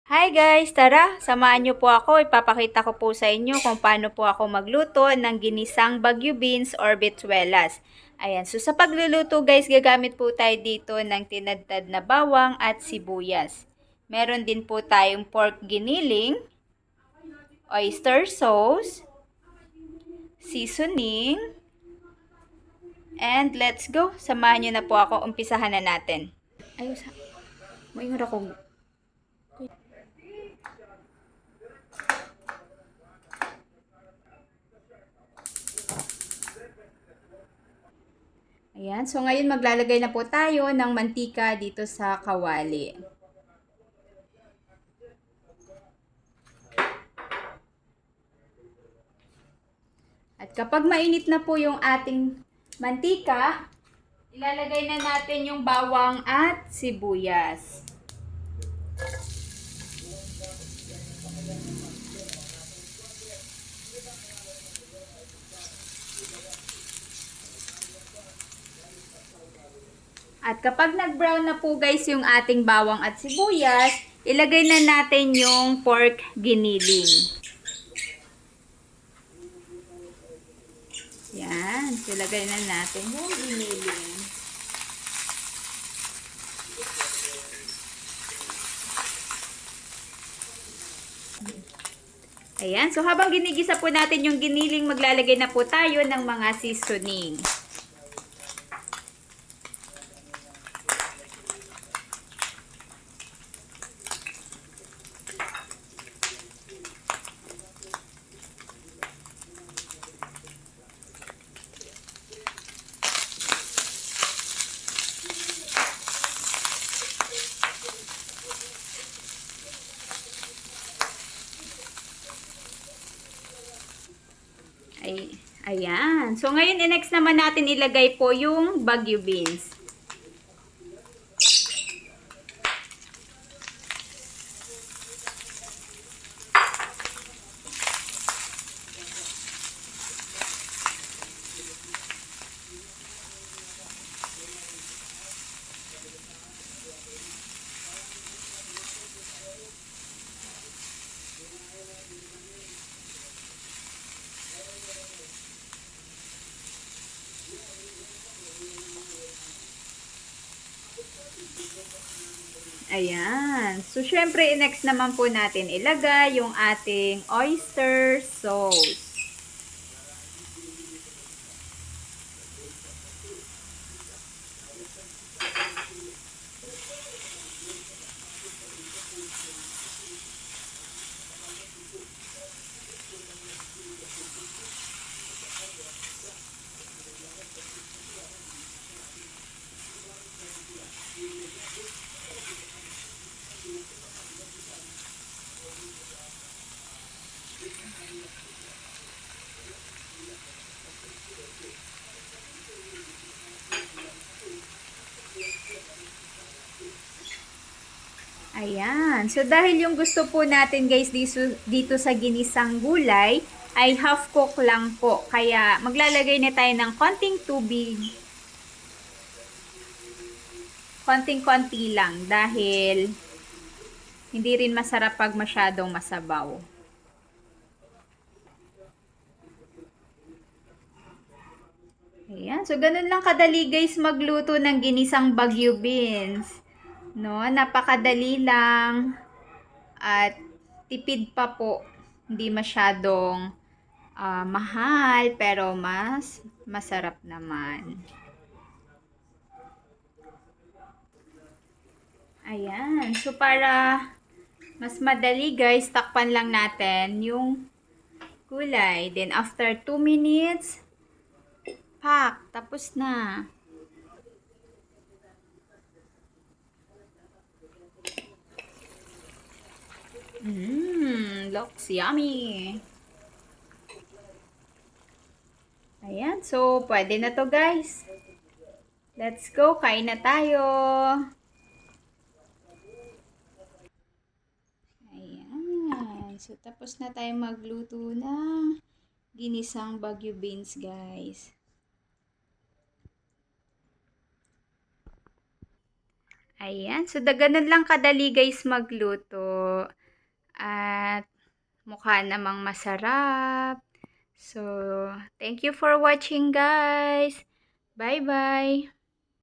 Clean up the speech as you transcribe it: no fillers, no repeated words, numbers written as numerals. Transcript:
Hi guys! Tara, samahan niyo po ako. Ipapakita ko po sa inyo kung paano po ako magluto ng ginisang Baguio beans or bituelas. Ayan, so sa pagluluto guys, gagamit po tayo dito ng tinadtad na bawang at sibuyas. Meron din po tayong pork giniling, oyster sauce, seasoning, and let's go. Samahan niyo na po ako. Umpisahan na natin. Ayos ha. Maingara ko. Ayan, so ngayon maglalagay na po tayo ng mantika dito sa kawali. At kapag mainit na po yung ating mantika, ilalagay na natin yung bawang at sibuyas. At kapag nag-brown na po guys yung ating bawang at sibuyas, ilagay na natin yung pork giniling. Yan, ilagay na natin yung giniling. Ayan, so habang ginigisa po natin yung giniling, maglalagay na po tayo ng mga seasoning. Ayan. So, ngayon, next naman natin ilagay po yung Baguio beans. Ayan. So, syempre, next naman po natin ilagay yung ating oyster sauce. Ayan. So, dahil yung gusto po natin guys dito sa ginisang gulay ay half cook lang po. Kaya, maglalagay na tayo ng konting tubig. Konting-konti lang dahil hindi rin masarap pag masyadong masabaw. Ayan. So, ganun lang kadali guys magluto ng ginisang Baguio beans. No, napakadali lang at tipid pa po. Hindi masyadong mahal pero mas masarap naman. Ayan. So, para mas madali guys, takpan lang natin yung gulay. Then, after 2 minutes, pak, tapos na. Looks yummy. Ayan, so pwede na to guys. Let's go, kain na tayo. Ayan, so tapos na tayo magluto ng ginisang Baguio beans guys. Ayan, so ganun lang kadali guys magluto. At mukha namang masarap. So, thank you for watching guys. Bye-bye.